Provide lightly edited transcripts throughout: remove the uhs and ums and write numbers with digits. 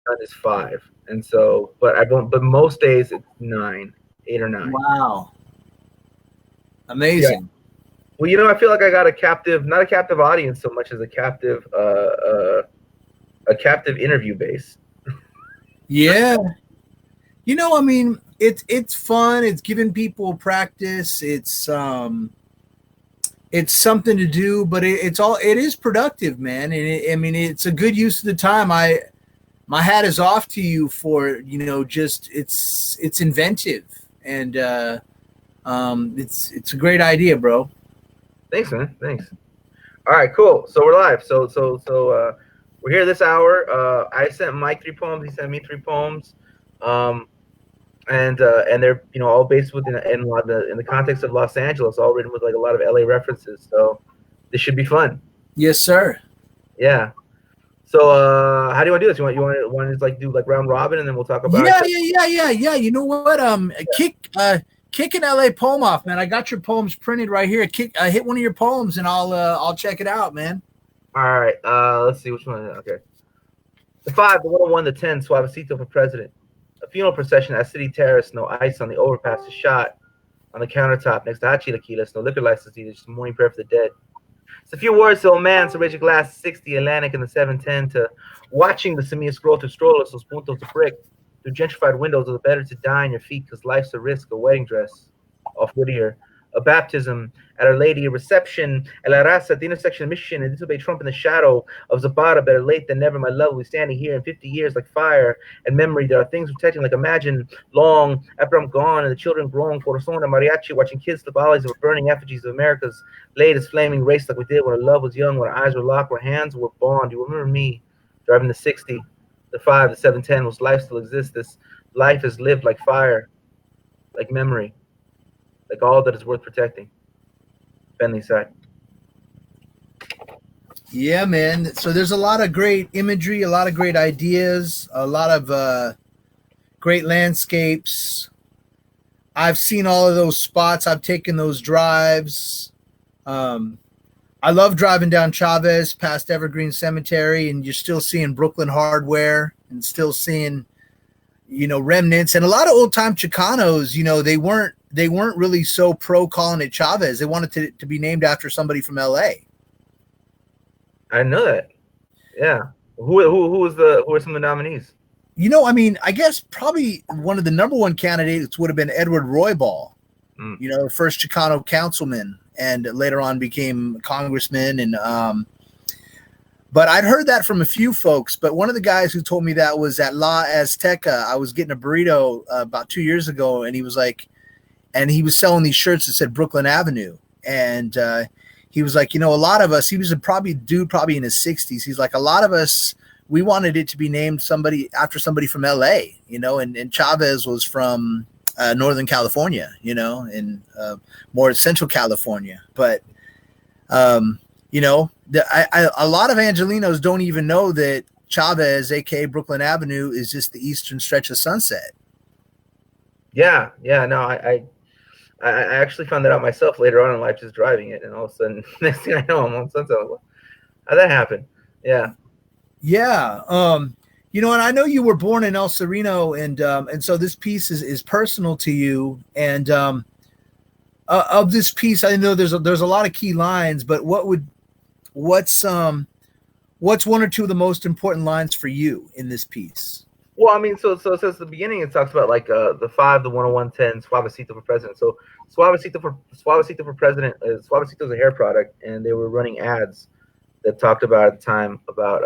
done is 5, and so but I don't. But most days it's 9, 8 or 9. Wow. Yeah. Amazing. Well, I feel like I got a captive, not a captive audience so much as a captive interview base. Yeah. I mean, it's fun. It's giving people practice. It's something to do, but it is productive, man. And I mean, it's a good use of the time. My hat is off to you for just it's inventive and it's a great idea, bro. Thanks, man. Thanks. All right, cool. So we're live. So we're here this hour. I sent Mike 3 poems. He sent me 3 poems. And they're all based in the context of Los Angeles, all written with like a lot of LA references. So this should be fun. Yes, sir. Yeah. So how do you want to do this? You want to like do like round robin, and then we'll talk about Yeah. You know what? Kick an LA poem off, man. I got your poems printed right here. Hit one of your poems, and I'll check it out, man. All right. Let's see which one. Okay. The 5, the 101, the 10, Suavecito for president. A funeral procession at City Terrace, no ice on the overpass, a shot on the countertop next to Hachilaquilas, no liquor license either, just a morning prayer for the dead. It's a few words to old man, so raise your glass 60 Atlantic in the 710 to watching the Semilla scroll through strollers, those puntos of brick, through gentrified windows of the better to die on your feet because life's a risk, a wedding dress off Whittier, a baptism at Our Lady, a reception at La Raza at the intersection of Mission and disobey Trump in the shadow of Zapata, better late than never, my love, we standing here in 50 years like fire and memory. There are things protecting, like imagine long after I'm gone and the children grown, corazon and mariachi, watching kids slip alleys of burning effigies of America's latest flaming race like we did when our love was young, when our eyes were locked, when hands were bond. You remember me driving the 60, the 5, the 710, whose life still exists. This life is lived like fire, like memory, like all that is worth protecting. Bentley side. Yeah, man. So there's a lot of great imagery, a lot of great ideas, a lot of great landscapes. I've seen all of those spots. I've taken those drives. I love driving down Chavez past Evergreen Cemetery, and you're still seeing Brooklyn hardware and still seeing, remnants. And a lot of old time Chicanos, they weren't really so pro calling it Chavez. They wanted to be named after somebody from LA. I know that. Yeah. Who are some of the nominees? I mean, I guess probably one of the number one candidates would have been Edward Roybal, first Chicano councilman, and later on became congressman. And but I'd heard that from a few folks. But one of the guys who told me that was at La Azteca. I was getting a burrito about 2 years ago, and he was like, and he was selling these shirts that said Brooklyn Avenue. And he was like, a lot of us, he was probably in his 60s. He's like, a lot of us, we wanted it to be named after somebody from LA, and Chavez was from Northern California, and more Central California. But, a lot of Angelenos don't even know that Chavez, aka Brooklyn Avenue, is just the eastern stretch of Sunset. Yeah. No, I actually found that out myself later on in life, just driving it, and all of a sudden, next thing I know, I'm on Sunset. How'd that happen? Yeah. Yeah. And I know you were born in El Sereno, and so this piece is personal to you. And of this piece, I know there's a lot of key lines, but what's one or two of the most important lines for you in this piece? Well, I mean, so since the beginning, it talks about like the 5, the 101, 10, Suavecito for president. So Suavecito for president is Suavecito's a hair product, and they were running ads that talked about at the time about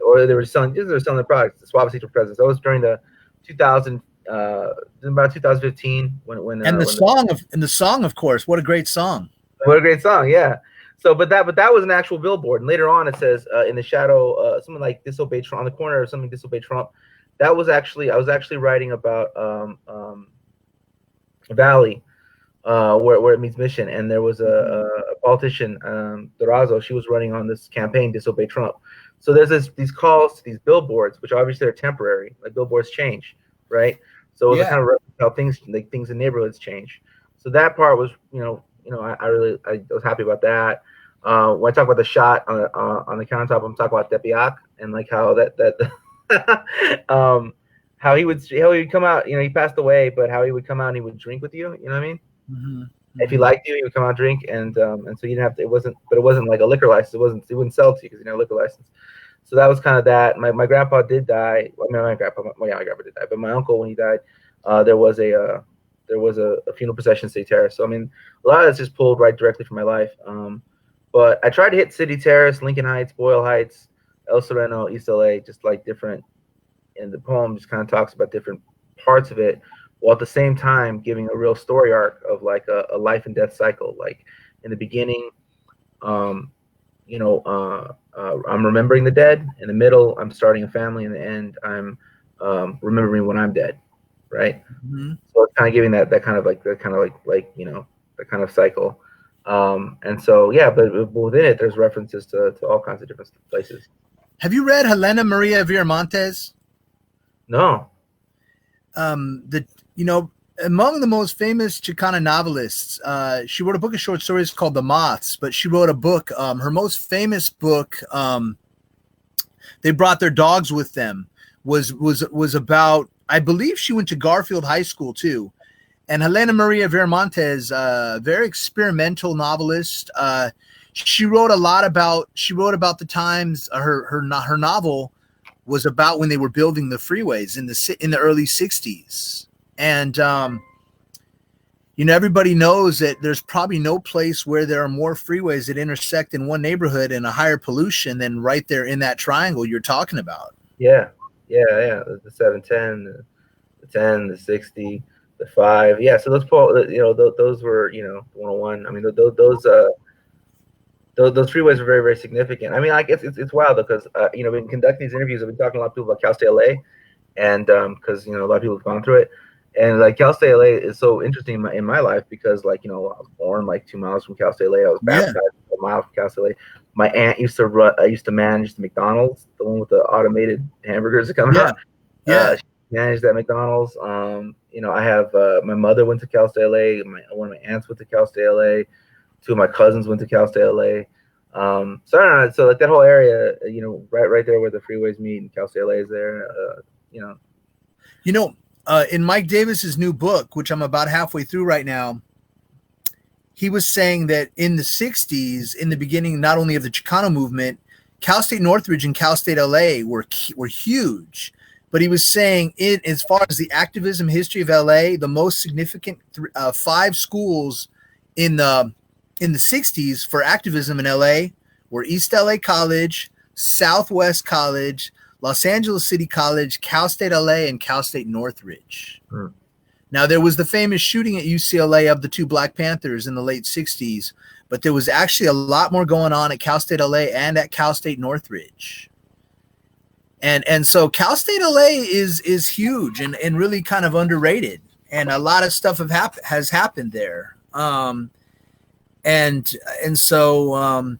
or they were selling the products. The Suavecito for president. So that was during the 2000 about 2015 when the song, of course, what a great song. What a great song, yeah. So, but that was an actual billboard, and later on it says in the shadow something like disobey Trump on the corner or something, disobey Trump. That was actually I was actually writing about Valley, where it meets Mission, and there was a politician, Durazo. She was running on this campaign, disobey Trump. So there's these calls to these billboards, which obviously are temporary. Like billboards change, right? So it was kind of how things in neighborhoods change. So that part was, I was happy about that. When I talk about the shot on the countertop, I'm talking about Tepeyac and like how that How he would come out. You know, he passed away, but how he would come out and he would drink with you. You know what I mean? Mm-hmm. If he Mm-hmm. liked you, he would come out and drink, and so you didn't have to. It wasn't like a liquor license. He wouldn't sell to you because you didn't have a liquor license. So that was kind of that. My grandpa did die. Well, no, my grandpa, yeah, my grandpa did die. But my uncle, when he died, there was a funeral procession in City Terrace. So I mean, a lot of that's just pulled right directly from my life. But I tried to hit City Terrace, Lincoln Heights, Boyle Heights, El Sereno, East LA, just like different. And the poem just kind of talks about different parts of it, while at the same time giving a real story arc of like a life and death cycle. Like in the beginning, um, I'm remembering the dead. In the middle, I'm starting a family. In the end, I'm remembering when I'm dead, right? Mm-hmm. So it's kind of giving that kind of that kind of cycle. And so yeah, but within it, there's references to all kinds of different places. Have you read Helena Maria Viramontes? No. The you know Among the most famous Chicana novelists, she wrote a book of short stories called The Moths. But she wrote a book. Her most famous book, They Brought Their Dogs with Them, was about. I believe she went to Garfield High School too. And Helena Maria Viramontes, very experimental novelist. She wrote about the times her novel was about when they were building the freeways in the early 60s. And everybody knows that there's probably no place where there are more freeways that intersect in one neighborhood and a higher pollution than right there in that triangle you're talking about. Yeah. The 710, the 10, the 60, the 5. Yeah. So those were, the 101. I mean, those freeways are very, very significant. I mean, like it's wild because in conducting these interviews, I've been talking to a lot of people about Cal State LA, and because a lot of people have gone through it, and like Cal State LA is so interesting in my life because I was born like 2 miles from Cal State LA. I was baptized a mile from Cal State LA. My aunt used to manage the McDonald's, the one with the automated hamburgers that come out. Yeah. She managed that McDonald's. I have my mother went to Cal State LA. One of my aunts went to Cal State LA. Two of my cousins went to Cal State LA. So I don't know. So like that whole area, right there where the freeways meet and Cal State LA is there. In Mike Davis's new book, which I'm about halfway through right now, he was saying that in the 60s, in the beginning, not only of the Chicano movement, Cal State Northridge and Cal State LA were huge. But he was saying as far as the activism history of LA, the most significant 5 schools in the 60s for activism in LA were East LA College, Southwest College, Los Angeles City College, Cal State LA, and Cal State Northridge. Now, there was the famous shooting at UCLA of the 2 Black Panthers in the late 60s, but there was actually a lot more going on at Cal State LA and at Cal State Northridge. And so Cal State LA is huge and really kind of underrated, and a lot of stuff has happened there. And so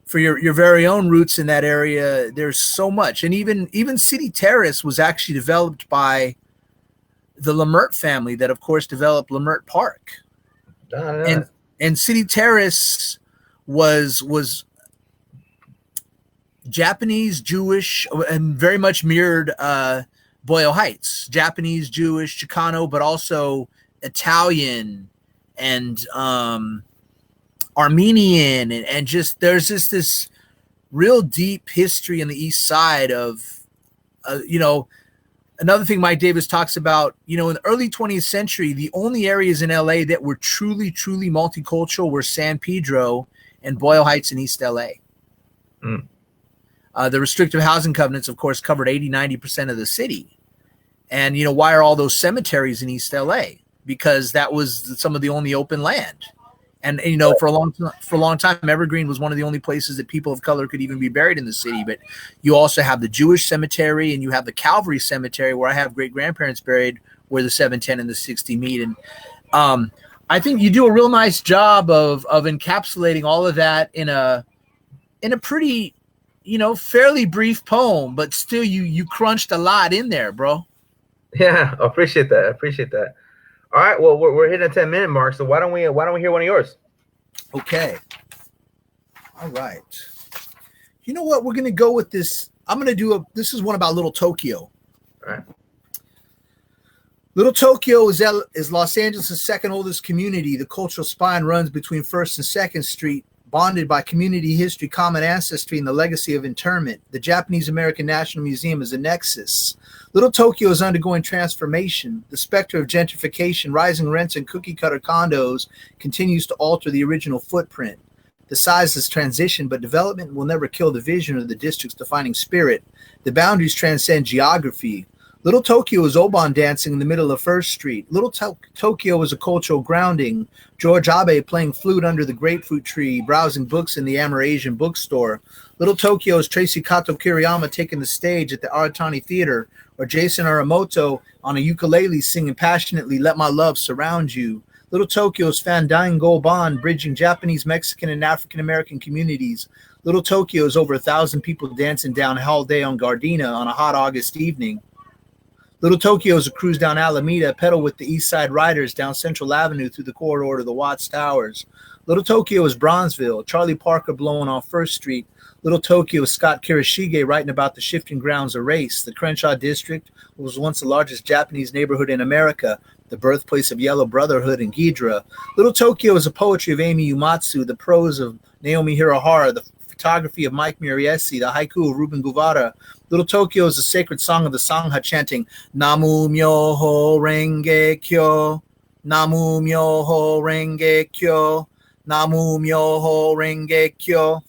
for your very own roots in that area, there's so much. And even City Terrace was actually developed by the Lamert family that, of course, developed Lamert Park. And City Terrace was Japanese, Jewish, and very much mirrored Boyle Heights. Japanese, Jewish, Chicano, but also Italian and Armenian, and just there's just this real deep history on the east side of another thing Mike Davis talks about, in the early 20th century, the only areas in LA that were truly multicultural were San Pedro and Boyle Heights in East LA. The restrictive housing covenants, of course, covered 80-90% of the city. And why are all those cemeteries in East LA? Because that was some of the only open land. And for a long time, Evergreen was one of the only places that people of color could even be buried in the city. But you also have the Jewish cemetery, and you have the Calvary Cemetery, where I have great grandparents buried, where the 710 and the 60 meet. And I think you do a real nice job of encapsulating all of that in a pretty, fairly brief poem, but still you crunched a lot in there, bro. Yeah, I appreciate that. All right, well, we're hitting a 10-minute mark, so why don't we hear one of yours? Okay. All right. You know what? We're gonna go with this. I'm going to do this is one about Little Tokyo. All right. Little Tokyo is Los Angeles' second oldest community. The cultural spine runs between 1st and 2nd Street, bonded by community history, common ancestry, and the legacy of internment. The Japanese American National Museum is a nexus. Little Tokyo is undergoing transformation. The specter of gentrification, rising rents, and cookie-cutter condos continues to alter the original footprint. The size has transitioned, but development will never kill the vision of the district's defining spirit. The boundaries transcend geography. Little Tokyo is Obon dancing in the middle of 1st Street. Little Tokyo is a cultural grounding. George Abe playing flute under the grapefruit tree, browsing books in the Amerasian bookstore. Little Tokyo is Tracy Kato Kiriyama taking the stage at the Aratani Theater, or Jason Aramoto on a ukulele singing passionately, "Let My Love Surround You." Little Tokyo is Fandango Bond, bridging Japanese, Mexican, and African-American communities. Little Tokyo is over 1,000 people dancing down Holiday on Gardena on a hot August evening. Little Tokyo is a cruise down Alameda, pedal with the East Side Riders down Central Avenue through the corridor to the Watts Towers. Little Tokyo is Bronzeville, Charlie Parker blowing on 1st Street. Little Tokyo is Scott Kirishige writing about the shifting grounds of race. The Crenshaw District was once the largest Japanese neighborhood in America, the birthplace of Yellow Brotherhood and Ghidra. Little Tokyo is the poetry of Amy Umatsu, the prose of Naomi Hirohara, the photography of Mike Muriesi, the haiku of Ruben Guevara. Little Tokyo is the sacred song of the Sangha chanting Namu Myoho Renge Kyo, Namu Myoho Renge Kyo, Namu Myoho Renge Kyo.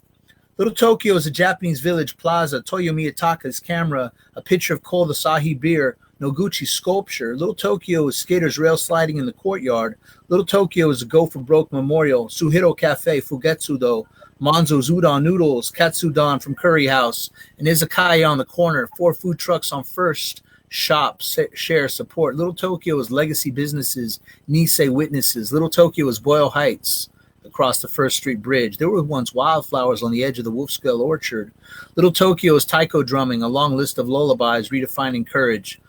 Little Tokyo is a Japanese village plaza, Toyo Miyataka's camera, a picture of Kol the Sahi beer, Noguchi sculpture. Little Tokyo is skaters rail sliding in the courtyard. Little Tokyo is a Go for Broke memorial, Suhiro Cafe, Fugetsudo, Monzo's Udon Noodles, Katsudon from Curry House, and Izakaya on the corner. 4 food trucks on 1st. Shop, share, support. Little Tokyo is legacy businesses, Nisei witnesses. Little Tokyo is Boyle Heights across the 1st Street Bridge. There were once wildflowers on the edge of the Wolfskull Orchard. Little Tokyo is taiko drumming, a long list of lullabies redefining courage.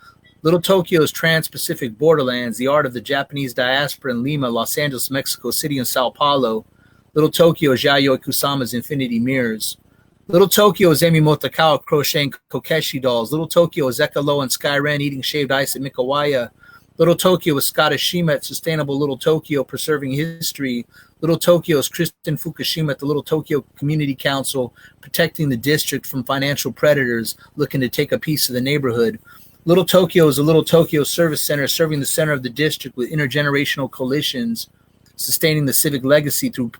Little Tokyo is Trans-Pacific Borderlands, the art of the Japanese diaspora in Lima, Los Angeles, Mexico City, and Sao Paulo. Little Tokyo is Yayoi Kusama's Infinity Mirrors. Little Tokyo is Emi Motakawa crocheting Kokeshi dolls. Little Tokyo is Eka Low and Sky Ren eating shaved ice at Mikawaya. Little Tokyo is Scottish Shima at Sustainable Little Tokyo preserving history. Little Tokyo is Kristen Fukushima at the Little Tokyo Community Council protecting the district from financial predators looking to take a piece of the neighborhood. Little Tokyo is a Little Tokyo Service Center serving the center of the district with intergenerational coalitions, sustaining the civic legacy through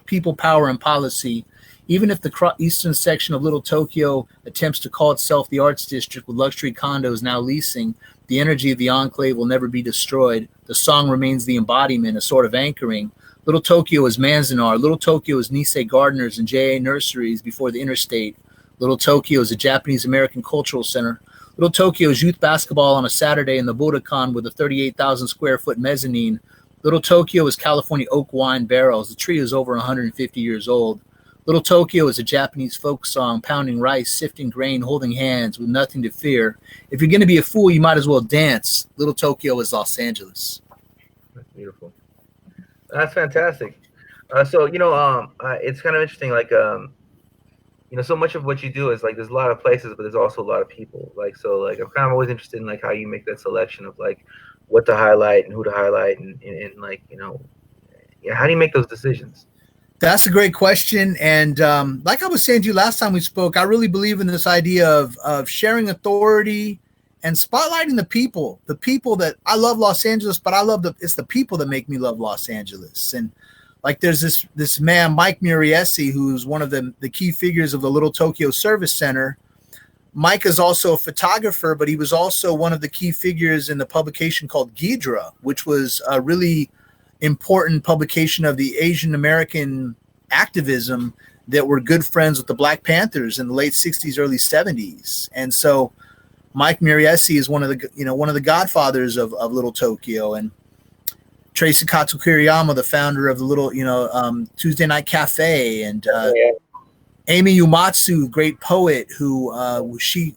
people, power, and policy. Even if the eastern section of Little Tokyo attempts to call itself the Arts District with luxury condos now leasing, the energy of the enclave will never be destroyed. The song remains the embodiment, a sort of anchoring. Little Tokyo is Manzanar. Little Tokyo is Nisei Gardeners and JA Nurseries before the interstate. Little Tokyo is a Japanese American cultural center. Little Tokyo is youth basketball on a Saturday in the Budokan with a 38,000 square foot mezzanine. Little Tokyo is California oak wine barrels. The tree is over 150 years old. Little Tokyo is a Japanese folk song, pounding rice, sifting grain, holding hands with nothing to fear. If you're going to be a fool, you might as well dance. Little Tokyo is Los Angeles. That's beautiful. That's fantastic. So, it's kind of interesting, like, so much of what you do is like there's a lot of places, but there's also a lot of people. Like, so like I'm kind of always interested in like how you make that selection of like what to highlight and who to highlight and like, how do you make those decisions? That's a great question. And like I was saying to you last time we spoke, I really believe in this idea of sharing authority and spotlighting the people that I love Los Angeles, but it's the people that make me love Los Angeles. And like there's this man, Mike Muriesi, who's one of the key figures of the Little Tokyo Service Center. Mike is also a photographer, but he was also one of the key figures in the publication called Ghidra, which was a really important publication of the Asian American activism that were good friends with the Black Panthers in the late 60s, early 70s. And so Mike Muriesi is one of the godfathers of Little Tokyo. And Tracy Katsu Kiriyama, the founder of the Little, Tuesday Night Cafe, and Amy Umatsu, great poet, who she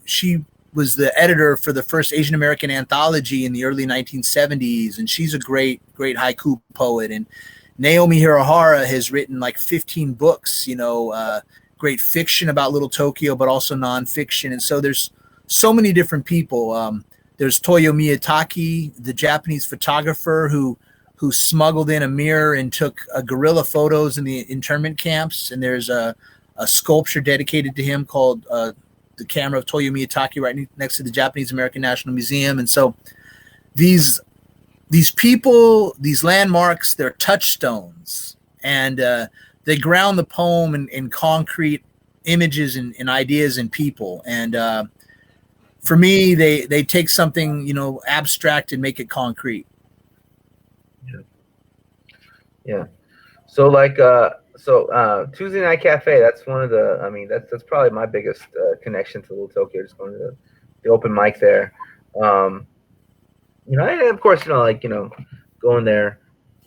was the editor for the first Asian American anthology in the early 1970s, and she's a great haiku poet. And Naomi Hirohara has written like 15 books, great fiction about Little Tokyo, but also nonfiction. And so there's so many different people. There's Toyo Miyatake, the Japanese photographer who smuggled in a mirror and took guerrilla photos in the internment camps. And there's a sculpture dedicated to him called the Camera of Toyo Miyatake right next to the Japanese American National Museum. And so these people, these landmarks, they're touchstones, and they ground the poem in concrete images and ideas and people. And for me, they take something, abstract and make it concrete. Yeah. So Tuesday Night Cafe, that's one of the, that's probably my biggest connection to Little Tokyo, just going to the open mic there. And of course, going there,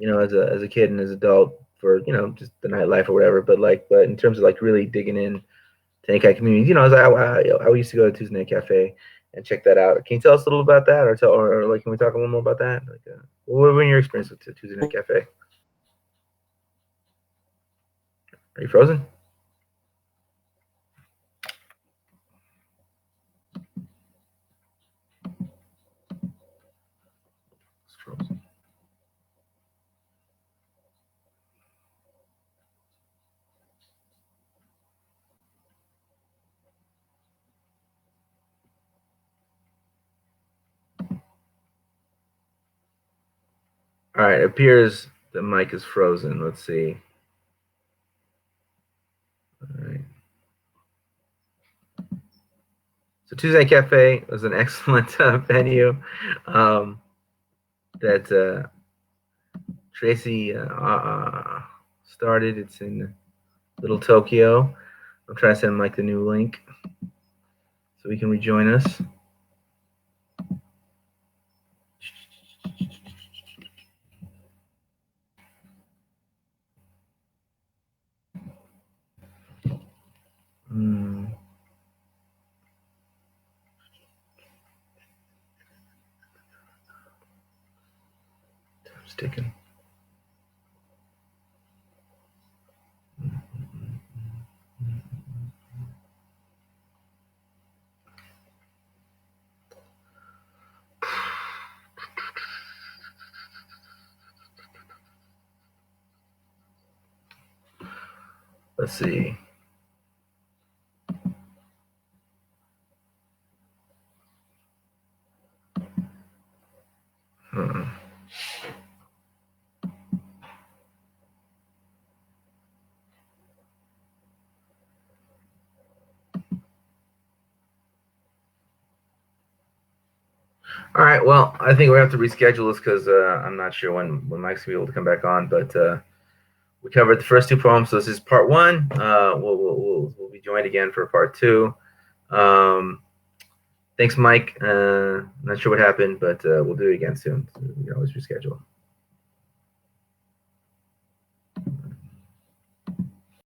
as a kid and as an adult for, just the nightlife or whatever. But in terms of really digging in to any kind of community, I used to go to Tuesday Night Cafe and check that out. Can you tell us a little about that, or can we talk a little more about that? What was your experience with Tuesday Night Cafe? Are you frozen? It's frozen. All right, it appears the mic is frozen. Let's see. All right. So Tuesday Night Cafe was an excellent venue that Tracy started. It's in Little Tokyo. I'm trying to send Mike the new link so he can rejoin us. Time's ticking. Let's see. All right. Well, I think we have to reschedule this because I'm not sure when Mike's gonna be able to come back on. But we covered the first two poems, so this is part one. We'll be joined again for part two. Thanks, Mike. Not sure what happened, but we'll do it again soon. So we can always reschedule.